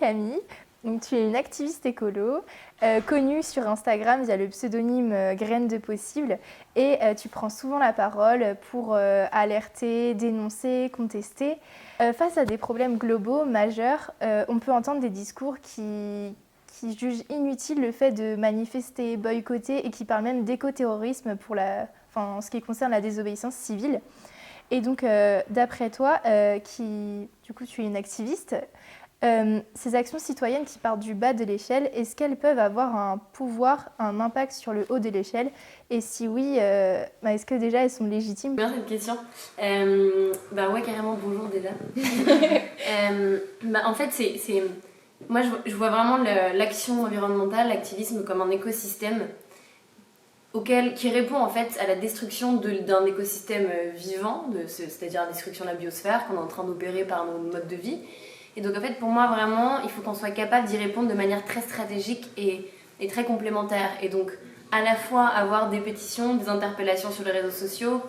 Camille. Donc, tu es une activiste écolo, connue sur Instagram via le pseudonyme Graines de Possible. Et tu prends souvent la parole pour alerter, dénoncer, contester. Face à des problèmes globaux majeurs, on peut entendre des discours qui jugent inutile le fait de manifester, boycotter et qui parlent même d'écoterrorisme en ce qui concerne la désobéissance civile. Et donc, d'après toi, du coup, tu es une activiste, ces actions citoyennes qui partent du bas de l'échelle, est-ce qu'elles peuvent avoir un pouvoir, un impact sur le haut de l'échelle? Et si oui, est-ce que déjà elles sont légitimes? Bien cette question. Ouais, carrément, bonjour déjà. En fait, moi je vois vraiment l'action environnementale, l'activisme comme un écosystème qui répond en fait à la destruction d'un écosystème vivant, c'est-à-dire la destruction de la biosphère qu'on est en train d'opérer par nos modes de vie. Et donc en fait pour moi vraiment il faut qu'on soit capable d'y répondre de manière très stratégique et très complémentaire. Et donc à la fois avoir des pétitions, des interpellations sur les réseaux sociaux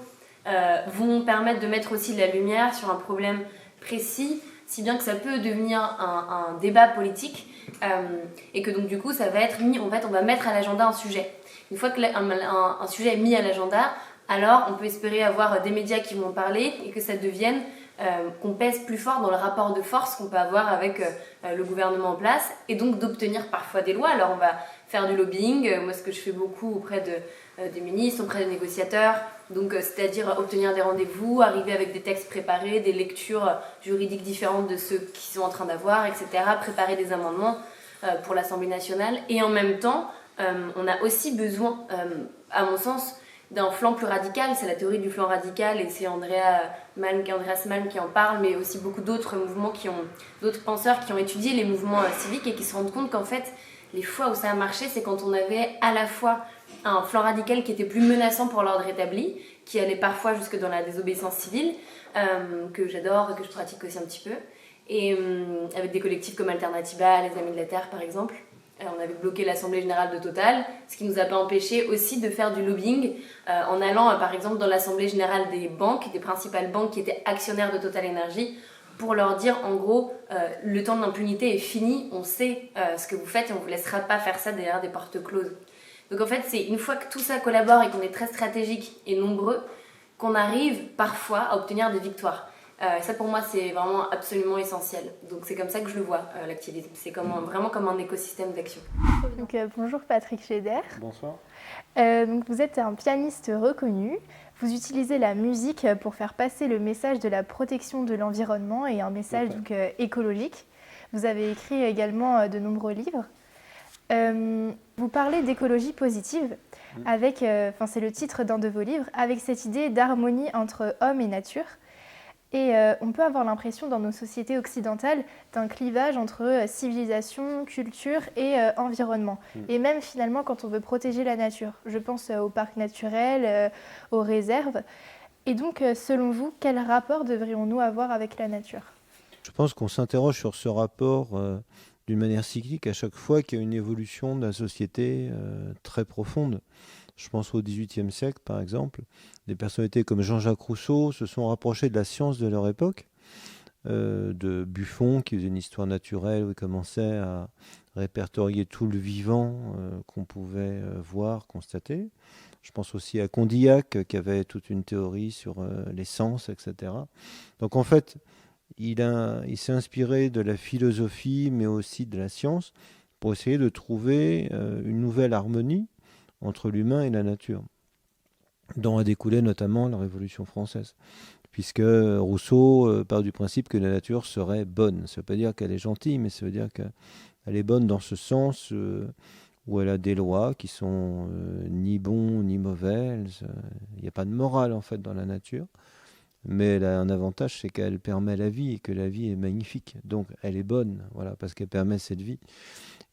vont permettre de mettre aussi la lumière sur un problème précis, si bien que ça peut devenir un débat politique et que donc du coup ça va être mis, en fait on va mettre à l'agenda un sujet. Une fois que un sujet est mis à l'agenda, alors on peut espérer avoir des médias qui vont en parler et que ça devienne qu'on pèse plus fort dans le rapport de force qu'on peut avoir avec le gouvernement en place et donc d'obtenir parfois des lois. Alors on va faire du lobbying, moi ce que je fais beaucoup auprès des ministres, auprès des négociateurs, donc c'est-à-dire obtenir des rendez-vous, arriver avec des textes préparés, des lectures juridiques différentes de ceux qu'ils sont en train d'avoir, etc., préparer des amendements pour l'Assemblée nationale. Et en même temps, on a aussi besoin, à mon sens, d'un flanc plus radical. C'est la théorie du flanc radical et c'est Andreas Malm qui en parle, mais aussi beaucoup d'autres d'autres penseurs qui ont étudié les mouvements civiques et qui se rendent compte qu'en fait, les fois où ça a marché, c'est quand on avait à la fois un flanc radical qui était plus menaçant pour l'ordre établi, qui allait parfois jusque dans la désobéissance civile, que j'adore, que je pratique aussi un petit peu, et avec des collectifs comme Alternativa, les Amis de la Terre par exemple. On avait bloqué l'Assemblée Générale de Total, ce qui nous a pas empêché aussi de faire du lobbying en allant par exemple dans l'Assemblée Générale des banques, des principales banques qui étaient actionnaires de Total Energy, pour leur dire en gros le temps de l'impunité est fini, on sait ce que vous faites et on ne vous laissera pas faire ça derrière des portes closes. Donc en fait c'est une fois que tout ça collabore et qu'on est très stratégique et nombreux qu'on arrive parfois à obtenir des victoires. Ça pour moi c'est vraiment absolument essentiel. Donc c'est comme ça que je le vois, l'activisme. C'est vraiment comme un écosystème d'action. Donc, bonjour Patrick Schneider. Bonsoir. Donc, vous êtes un pianiste reconnu. Vous utilisez la musique pour faire passer le message de la protection de l'environnement et un message donc, écologique. Vous avez écrit également de nombreux livres. Vous parlez d'écologie positive, c'est le titre d'un de vos livres, avec cette idée d'harmonie entre homme et nature. Et on peut avoir l'impression dans nos sociétés occidentales d'un clivage entre civilisation, culture et environnement. Et même finalement quand on veut protéger la nature. Je pense aux parcs naturels, aux réserves. Et donc selon vous, quel rapport devrions-nous avoir avec la nature ? Je pense qu'on s'interroge sur ce rapport d'une manière cyclique à chaque fois qu'il y a une évolution de la société très profonde. Je pense au XVIIIe siècle, par exemple. Des personnalités comme Jean-Jacques Rousseau se sont rapprochés de la science de leur époque, de Buffon, qui faisait une histoire naturelle, où il commençait à répertorier tout le vivant qu'on pouvait voir, constater. Je pense aussi à Condillac, qui avait toute une théorie sur les sens, etc. Donc en fait, il s'est inspiré de la philosophie, mais aussi de la science, pour essayer de trouver une nouvelle harmonie entre l'humain et la nature, dont a découlé notamment la Révolution française. Puisque Rousseau part du principe que la nature serait bonne. Ça ne veut pas dire qu'elle est gentille, mais ça veut dire qu'elle est bonne dans ce sens où elle a des lois qui sont ni bons ni mauvais. Il n'y a pas de morale en fait dans la nature. Mais elle a un avantage, c'est qu'elle permet la vie et que la vie est magnifique. Donc elle est bonne, voilà, parce qu'elle permet cette vie.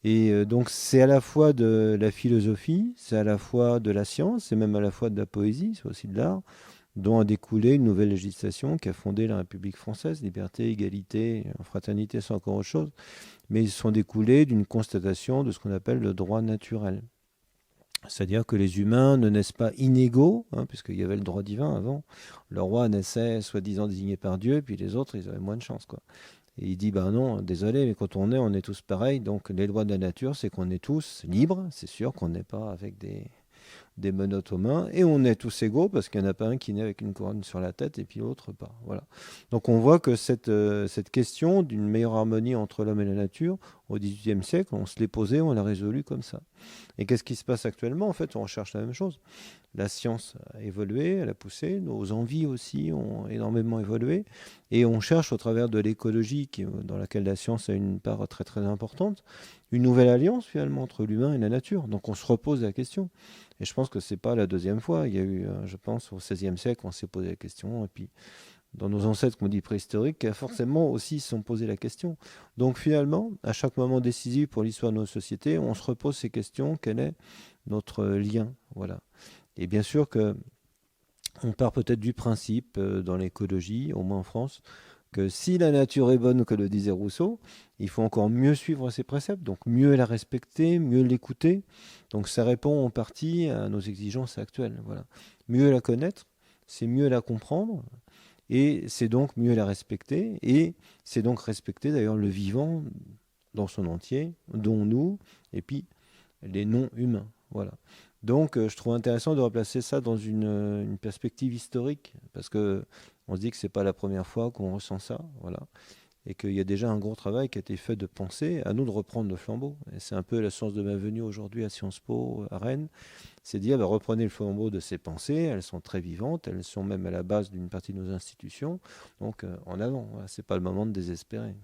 Et donc c'est à la fois de la philosophie, c'est à la fois de la science, c'est même à la fois de la poésie, c'est aussi de l'art, dont a découlé une nouvelle législation qui a fondé la République française, liberté, égalité, fraternité, c'est encore autre chose, mais ils sont découlés d'une constatation de ce qu'on appelle le droit naturel. C'est-à-dire que les humains ne naissent pas inégaux, puisqu'il y avait le droit divin avant. Le roi naissait soi-disant désigné par Dieu, puis les autres, ils avaient moins de chance, quoi. Et il dit, ben non, désolé, mais quand on est tous pareils. Donc les lois de la nature, c'est qu'on est tous libres. C'est sûr qu'on n'est pas avec des menottes aux mains, et on est tous égaux parce qu'il n'y en a pas un qui naît avec une couronne sur la tête et puis l'autre pas. Voilà. Donc on voit que cette question d'une meilleure harmonie entre l'homme et la nature, au XVIIIe siècle, on se l'est posée, on l'a résolue comme ça. Et qu'est-ce qui se passe actuellement? En fait, on recherche la même chose. La science a évolué, elle a poussé, nos envies aussi ont énormément évolué, et on cherche au travers de l'écologie, dans laquelle la science a une part très très importante, une nouvelle alliance finalement entre l'humain et la nature. Donc on se repose la question. Et je pense que c'est pas la deuxième fois. Il y a eu, je pense, au XVIe siècle, on s'est posé la question, et puis dans nos ancêtres qu'on dit préhistoriques, forcément aussi se sont posé la question. Donc finalement, à chaque moment décisif pour l'histoire de nos sociétés, on se repose ces questions. Quel est notre lien? Voilà. Et bien sûr que on part peut-être du principe dans l'écologie, au moins en France, que si la nature est bonne, que le disait Rousseau, il faut encore mieux suivre ses préceptes, donc mieux la respecter, mieux l'écouter. Donc ça répond en partie à nos exigences actuelles. Voilà. Mieux la connaître, c'est mieux la comprendre, et c'est donc mieux la respecter, et c'est donc respecter d'ailleurs le vivant dans son entier, dont nous, et puis les non-humains. Voilà. Donc je trouve intéressant de replacer ça dans une perspective historique, parce que on se dit que c'est pas la première fois qu'on ressent ça, voilà, et qu'il y a déjà un gros travail qui a été fait de penser, à nous de reprendre le flambeau. Et c'est un peu la sens de ma venue aujourd'hui à Sciences Po, à Rennes, c'est de dire, reprenez le flambeau de ces pensées, elles sont très vivantes, elles sont même à la base d'une partie de nos institutions, donc en avant, voilà, c'est pas le moment de désespérer.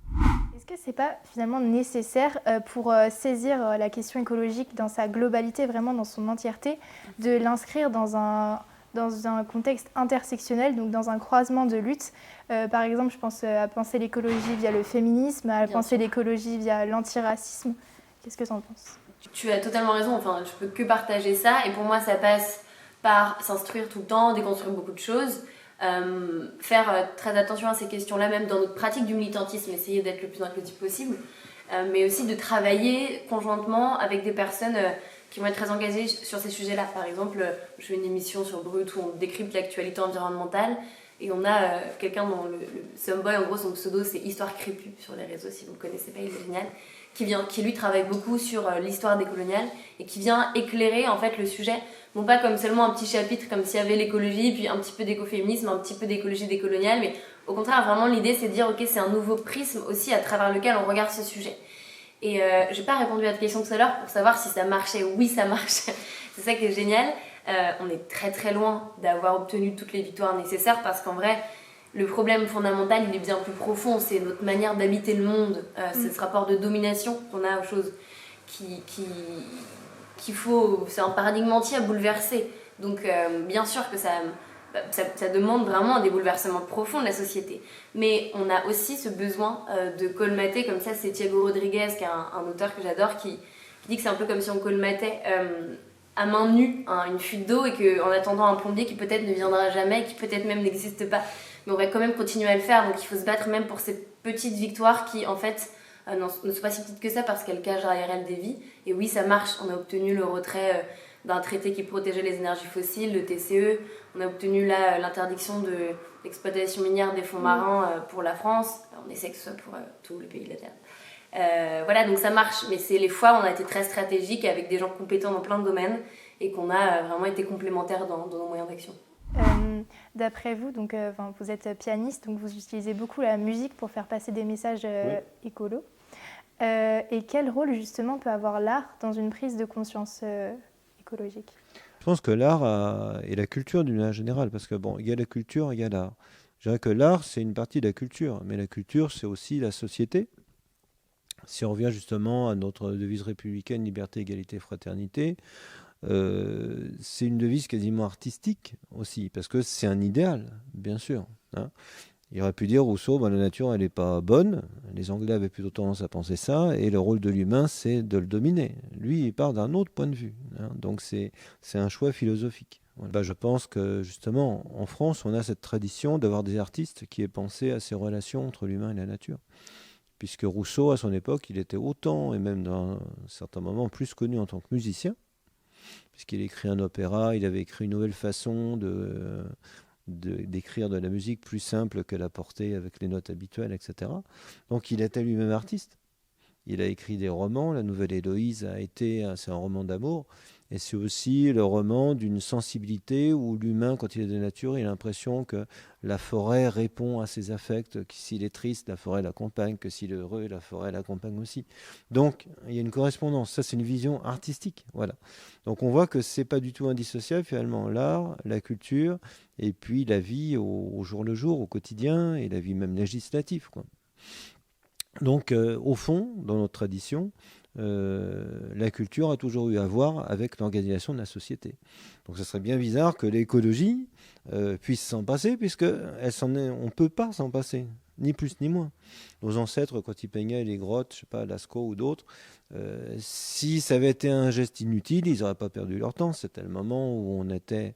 Est-ce que c'est pas finalement nécessaire pour saisir la question écologique dans sa globalité, vraiment dans son entièreté, de l'inscrire dans un contexte intersectionnel, donc dans un croisement de luttes? Par exemple, je pense à penser l'écologie via le féminisme, à penser l'écologie via l'antiracisme. Qu'est-ce que tu en penses? Tu as totalement raison, enfin, je peux que partager ça, et pour moi ça passe par s'instruire tout le temps, déconstruire beaucoup de choses, faire très attention à ces questions-là, même dans notre pratique du militantisme, essayer d'être le plus inclusif possible, mais aussi de travailler conjointement avec des personnes qui vont être très engagées sur ces sujets-là. Par exemple, je fais une émission sur Brut où on décrypte l'actualité environnementale, et on a quelqu'un dont le Someboy, en gros son pseudo c'est Histoire Crépue sur les réseaux, si vous ne le connaissez pas, il est génial, qui lui travaille beaucoup sur l'histoire décoloniale et qui vient éclairer en fait le sujet, non pas comme seulement un petit chapitre comme s'il y avait l'écologie, puis un petit peu d'écoféminisme, un petit peu d'écologie décoloniale, mais au contraire vraiment l'idée c'est de dire ok, c'est un nouveau prisme aussi à travers lequel on regarde ce sujet. Et j'ai pas répondu à ta question tout à l'heure pour savoir si ça marchait. Oui, ça marche. C'est ça qui est génial. On est très très loin d'avoir obtenu toutes les victoires nécessaires, parce qu'en vrai le problème fondamental il est bien plus profond, c'est notre manière d'habiter le monde, c'est ce rapport de domination qu'on a aux choses qu'il faut, c'est un paradigme entier à bouleverser. Donc bien sûr que ça demande vraiment des bouleversements profonds de la société, mais on a aussi ce besoin de colmater, comme ça c'est Thiago Rodriguez qui est un auteur que j'adore qui dit que c'est un peu comme si on colmatait à main nue une fuite d'eau, et qu'en attendant un plombier qui peut-être ne viendra jamais, qui peut-être même n'existe pas, mais on va quand même continuer à le faire. Donc il faut se battre même pour ces petites victoires qui en fait ne sont pas si petites que ça, parce qu'elles cachent derrière elles des vies. Et oui, ça marche, on a obtenu le retrait d'un traité qui protégeait les énergies fossiles, le TCE, on a obtenu l'interdiction de l'exploitation minière des fonds marins pour la France, on essaie que ce soit pour tous les pays de la Terre. Voilà, donc ça marche, mais c'est les fois où on a été très stratégique avec des gens compétents dans plein de domaines, et qu'on a vraiment été complémentaires dans nos moyens d'action. D'après vous, donc, vous êtes pianiste, donc vous utilisez beaucoup la musique pour faire passer des messages écolos. Et quel rôle justement peut avoir l'art dans une prise de conscience écologique? Je pense que l'art et la culture d'une manière générale, parce que bon, il y a la culture, il y a l'art. Je dirais que l'art, c'est une partie de la culture, mais la culture, c'est aussi la société. Si on revient justement à notre devise républicaine, liberté, égalité, fraternité, c'est une devise quasiment artistique aussi, parce que c'est un idéal, bien sûr. Hein. Il aurait pu dire, Rousseau, la nature, elle n'est pas bonne. Les Anglais avaient plutôt tendance à penser ça, et le rôle de l'humain, c'est de le dominer. Lui, il part d'un autre point de vue. Hein. Donc c'est un choix philosophique. Voilà. Je pense que justement, en France, on a cette tradition d'avoir des artistes qui aient pensé à ces relations entre l'humain et la nature. Puisque Rousseau, à son époque, il était autant, et même dans certains moments, plus connu en tant que musicien, puisqu'il a écrit un opéra, il avait écrit une nouvelle façon d'écrire de la musique plus simple que la porter avec les notes habituelles, etc. Donc il était lui-même artiste. Il a écrit des romans. La Nouvelle Héloïse c'est un roman d'amour. Et c'est aussi le roman d'une sensibilité où l'humain, quand il est de nature, il a l'impression que la forêt répond à ses affects, que s'il est triste, la forêt l'accompagne, que s'il est heureux, la forêt l'accompagne aussi. Donc, il y a une correspondance. Ça, c'est une vision artistique. Voilà. Donc, on voit que c'est pas du tout indissociable, finalement, l'art, la culture, et puis la vie au jour le jour, au quotidien, et la vie même législative, quoi. Donc, au fond, dans notre tradition, la culture a toujours eu à voir avec l'organisation de la société. Donc, ce serait bien bizarre que l'écologie puisse s'en passer, puisque on ne peut pas s'en passer, ni plus ni moins. Nos ancêtres, quand ils peignaient les grottes, je sais pas, Lascaux ou d'autres, si ça avait été un geste inutile, ils n'auraient pas perdu leur temps. C'était le moment où on était,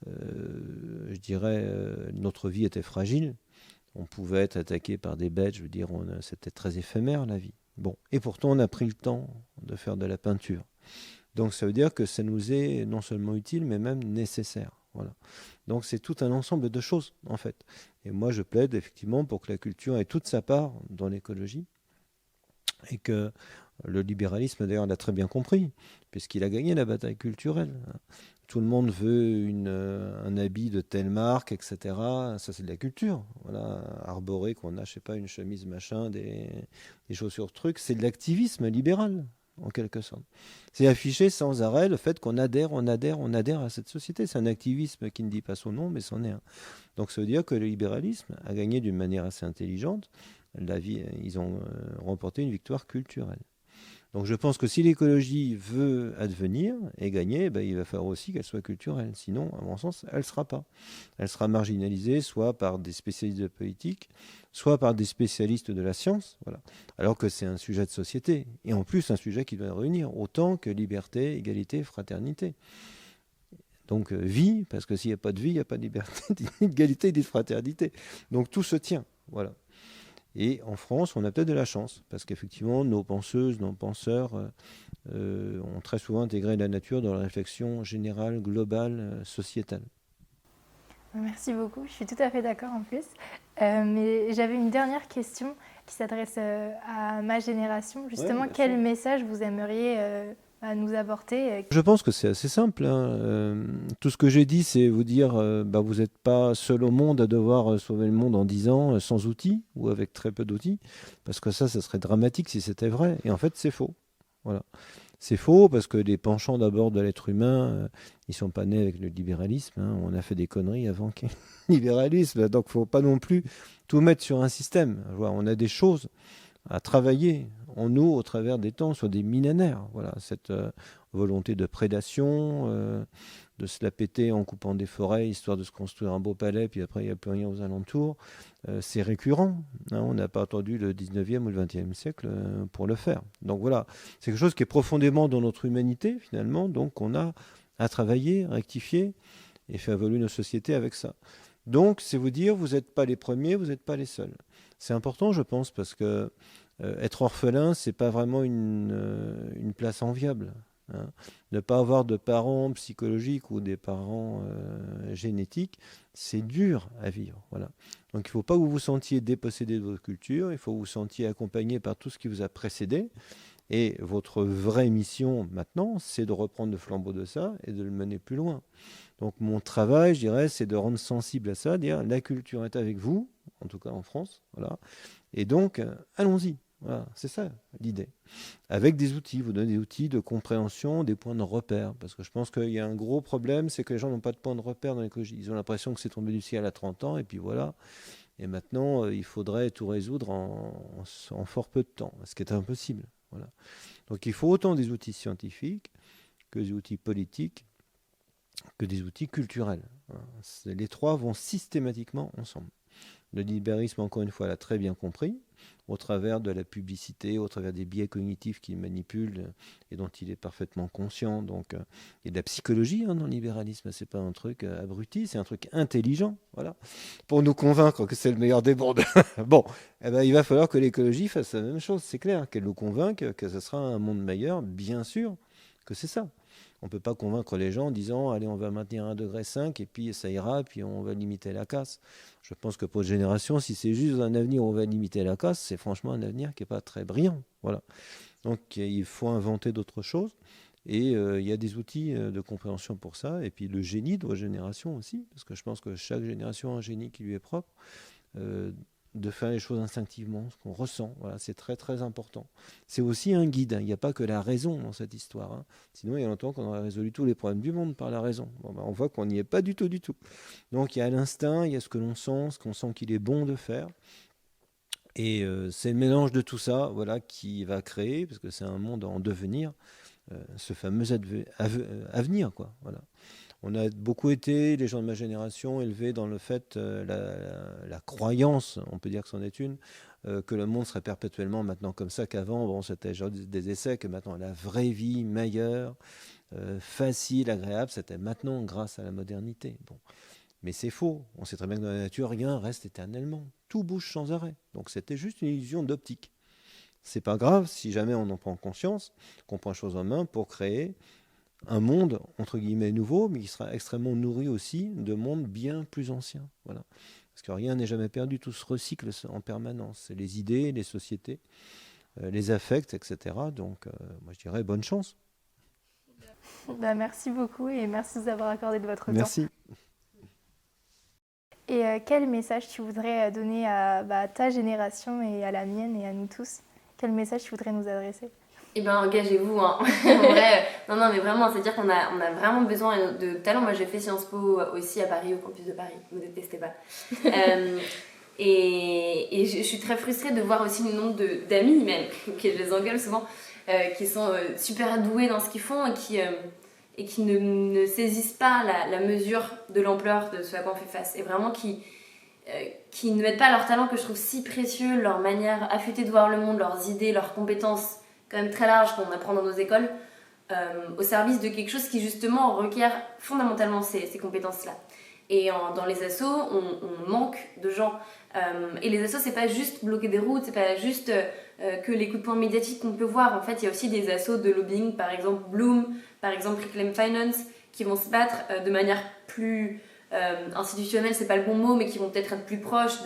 je dirais, notre vie était fragile. On pouvait être attaqué par des bêtes, je veux dire, c'était très éphémère la vie. Bon, et pourtant on a pris le temps de faire de la peinture. Donc ça veut dire que ça nous est non seulement utile, mais même nécessaire. Voilà. Donc c'est tout un ensemble de choses, en fait. Et moi je plaide effectivement pour que la culture ait toute sa part dans l'écologie, et que le libéralisme d'ailleurs l'a très bien compris, puisqu'il a gagné la bataille culturelle. Tout le monde veut un habit de telle marque, etc. Ça, c'est de la culture. Voilà, arborer qu'on a, je sais pas, une chemise machin, des chaussures trucs, c'est de l'activisme libéral, en quelque sorte. C'est afficher sans arrêt le fait qu'on adhère à cette société. C'est un activisme qui ne dit pas son nom, mais c'en est un. Donc ça veut dire que le libéralisme a gagné d'une manière assez intelligente. Ils ont remporté une victoire culturelle. Donc je pense que si l'écologie veut advenir et gagner, il va falloir aussi qu'elle soit culturelle. Sinon, à mon sens, elle ne sera pas. Elle sera marginalisée soit par des spécialistes de politique, soit par des spécialistes de la science. Voilà. Alors que c'est un sujet de société. Et en plus, un sujet qui doit réunir autant que liberté, égalité, fraternité. Donc vie, parce que s'il n'y a pas de vie, il n'y a pas de liberté, d'égalité et de fraternité. Donc tout se tient. Voilà. Et en France, on a peut-être de la chance, parce qu'effectivement, nos penseuses, nos penseurs ont très souvent intégré la nature dans la réflexion générale, globale, sociétale. Merci beaucoup, je suis tout à fait d'accord en plus. Mais j'avais une dernière question qui s'adresse à ma génération. Justement, Ouais, quel message vous aimeriez à nous apporter? Je pense que c'est assez simple. Tout ce que j'ai dit, c'est vous dire vous n'êtes pas seul au monde à devoir sauver le monde en 10 ans sans outils ou avec très peu d'outils, parce que ça serait dramatique si c'était vrai. Et en fait, c'est faux. Voilà. C'est faux parce que les penchants d'abord de l'être humain, ils sont pas nés avec le libéralisme. On a fait des conneries avant qu'il y ait le libéralisme. Donc, il ne faut pas non plus tout mettre sur un système. On a des choses à travailler en nous au travers des temps sur des millénaires. Voilà, cette volonté de prédation, de se la péter en coupant des forêts histoire de se construire un beau palais, puis après il n'y a plus rien aux alentours, c'est récurrent. On n'a pas attendu le 19e ou le 20e siècle pour le faire. Donc voilà, c'est quelque chose qui est profondément dans notre humanité finalement, donc on a à travailler, rectifier et faire évoluer nos sociétés avec ça. Donc c'est vous dire, vous n'êtes pas les premiers, vous n'êtes pas les seuls. C'est important, je pense, parce que être orphelin, c'est pas vraiment une place enviable. Ne pas avoir de parents psychologiques ou des parents génétiques, c'est dur à vivre. Voilà. Donc il ne faut pas que vous vous sentiez dépossédé de votre culture, il faut que vous vous sentiez accompagné par tout ce qui vous a précédé. Et votre vraie mission maintenant, c'est de reprendre le flambeau de ça et de le mener plus loin. Donc mon travail, je dirais, c'est de rendre sensible à ça, dire la culture est avec vous, en tout cas en France, voilà. Et donc allons-y, voilà, c'est ça l'idée. Avec des outils, vous donnez des outils de compréhension, des points de repère, parce que je pense qu'il y a un gros problème, c'est que les gens n'ont pas de points de repère dans l'écologie. Ils ont l'impression que c'est tombé du ciel à 30 ans, et puis voilà. Et maintenant, il faudrait tout résoudre en fort peu de temps, ce qui est impossible. Voilà. Donc il faut autant des outils scientifiques que des outils politiques, que des outils culturels. Les trois vont systématiquement ensemble. Le libéralisme, encore une fois, l'a très bien compris, au travers de la publicité, au travers des biais cognitifs qu'il manipule et dont il est parfaitement conscient. Donc, il y a de la psychologie dans le libéralisme, c'est pas un truc abruti, c'est un truc intelligent, voilà, pour nous convaincre que c'est le meilleur des mondes. Bon, il va falloir que l'écologie fasse la même chose, c'est clair, qu'elle nous convainque que ce sera un monde meilleur, bien sûr que c'est ça. On ne peut pas convaincre les gens en disant « Allez, on va maintenir 1,5 degré et puis ça ira, puis on va limiter la casse ». Je pense que pour une génération, si c'est juste un avenir où on va limiter la casse, c'est franchement un avenir qui n'est pas très brillant. Voilà. Donc il faut inventer d'autres choses. Et il y a des outils de compréhension pour ça. Et puis le génie de vos générations aussi, parce que je pense que chaque génération a un génie qui lui est propre, de faire les choses instinctivement, ce qu'on ressent. Voilà, c'est très très important. C'est aussi un guide. Il n'y a pas que la raison dans cette histoire. Hein. Sinon, il y a longtemps qu'on aurait résolu tous les problèmes du monde par la raison. Bon, on voit qu'on n'y est pas du tout, du tout. Donc il y a l'instinct, il y a ce que l'on sent, ce qu'on sent qu'il est bon de faire. Et c'est le mélange de tout ça, voilà, qui va créer, parce que c'est un monde en devenir, ce fameux avenir, quoi. Voilà. On a beaucoup été, les gens de ma génération, élevés dans le fait, la croyance, on peut dire que c'en est une, que le monde serait perpétuellement maintenant comme ça qu'avant. Bon, c'était genre des essais, que maintenant la vraie vie meilleure, facile, agréable, c'était maintenant grâce à la modernité. Bon. Mais c'est faux. On sait très bien que dans la nature, rien reste éternellement. Tout bouge sans arrêt. Donc c'était juste une illusion d'optique. C'est pas grave si jamais on en prend conscience, qu'on prend les choses en main pour créer un monde, entre guillemets, nouveau, mais qui sera extrêmement nourri aussi de mondes bien plus anciens. Voilà. Parce que rien n'est jamais perdu, tout se recycle en permanence. C'est les idées, les sociétés, les affects, etc. Donc, moi je dirais bonne chance. Merci beaucoup et merci de nous avoir accordé de votre temps. Merci. Et quel message tu voudrais donner à ta génération et à la mienne et à nous tous? Quel message tu voudrais nous adresser? Eh bien, engagez-vous, hein. En vrai, non, mais vraiment, c'est-à-dire qu'on a vraiment besoin de talent. Moi, j'ai fait Sciences Po aussi à Paris, au campus de Paris. Vous détestez pas. Et je suis très frustrée de voir aussi le nombre d'amis, même, que je les engueule souvent, qui sont super doués dans ce qu'ils font et qui ne saisissent pas la mesure de l'ampleur de ce à quoi on fait face. Et vraiment qui ne mettent pas leur talent, que je trouve si précieux, leur manière affûtée de voir le monde, leurs idées, leurs compétences quand même très larges qu'on apprend dans nos écoles, au service de quelque chose qui justement requiert fondamentalement ces compétences-là. Et dans les assos, on manque de gens. Et les assos, c'est pas juste bloquer des routes, c'est pas juste que les coups de poing médiatiques qu'on peut voir. En fait, il y a aussi des assos de lobbying, par exemple Bloom, par exemple Reclaim Finance, qui vont se battre de manière plus institutionnelle, c'est pas le bon mot, mais qui vont peut-être être plus proches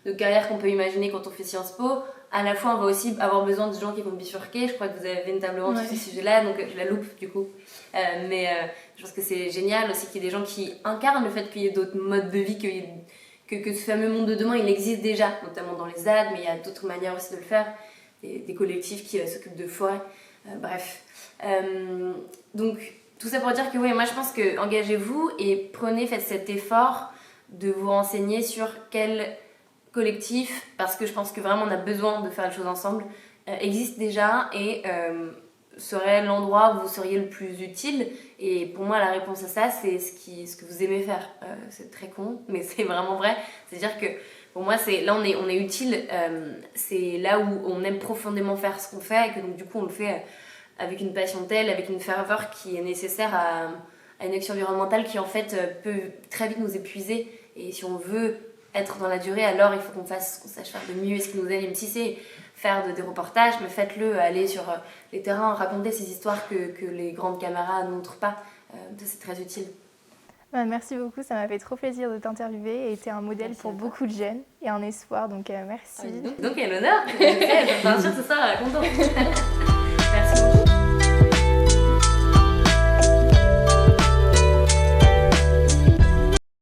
de carrières qu'on peut imaginer quand on fait Sciences Po. À la fois, on va aussi avoir besoin de gens qui vont bifurquer. Je crois que vous avez véritablement tous ces sujets-là, donc je la loupe du coup. Mais je pense que c'est génial aussi qu'il y ait des gens qui incarnent le fait qu'il y ait d'autres modes de vie, que ce fameux monde de demain, il existe déjà, notamment dans les ZAD, mais il y a d'autres manières aussi de le faire. Des collectifs qui s'occupent de forêts. Bref. Donc, tout ça pour dire que oui, moi je pense que engagez-vous et faites cet effort de vous renseigner sur quel collectif, parce que je pense que vraiment on a besoin de faire les choses ensemble, existe déjà et serait l'endroit où vous seriez le plus utile. Et pour moi la réponse à ça, c'est ce que vous aimez faire. C'est très con, mais c'est vraiment vrai. C'est-à-dire que pour moi, là on est utile, c'est là où on aime profondément faire ce qu'on fait, et que donc du coup on le fait avec une passion telle, avec une ferveur qui est nécessaire à une action environnementale qui en fait peut très vite nous épuiser. Et si on veut être dans la durée, alors il faut qu'on sache faire de mieux, et ce qui nous aide, même si c'est faire des reportages, mais faites-le, aller sur les terrains, raconter ces histoires que les grandes caméras ne montrent pas. Ça, c'est très utile. Merci beaucoup, ça m'a fait trop plaisir de t'interviewer et tu es un modèle merci pour beaucoup de jeunes et un espoir, donc merci. Donc quel honneur. Je suis sûre ce soir contente. Merci beaucoup.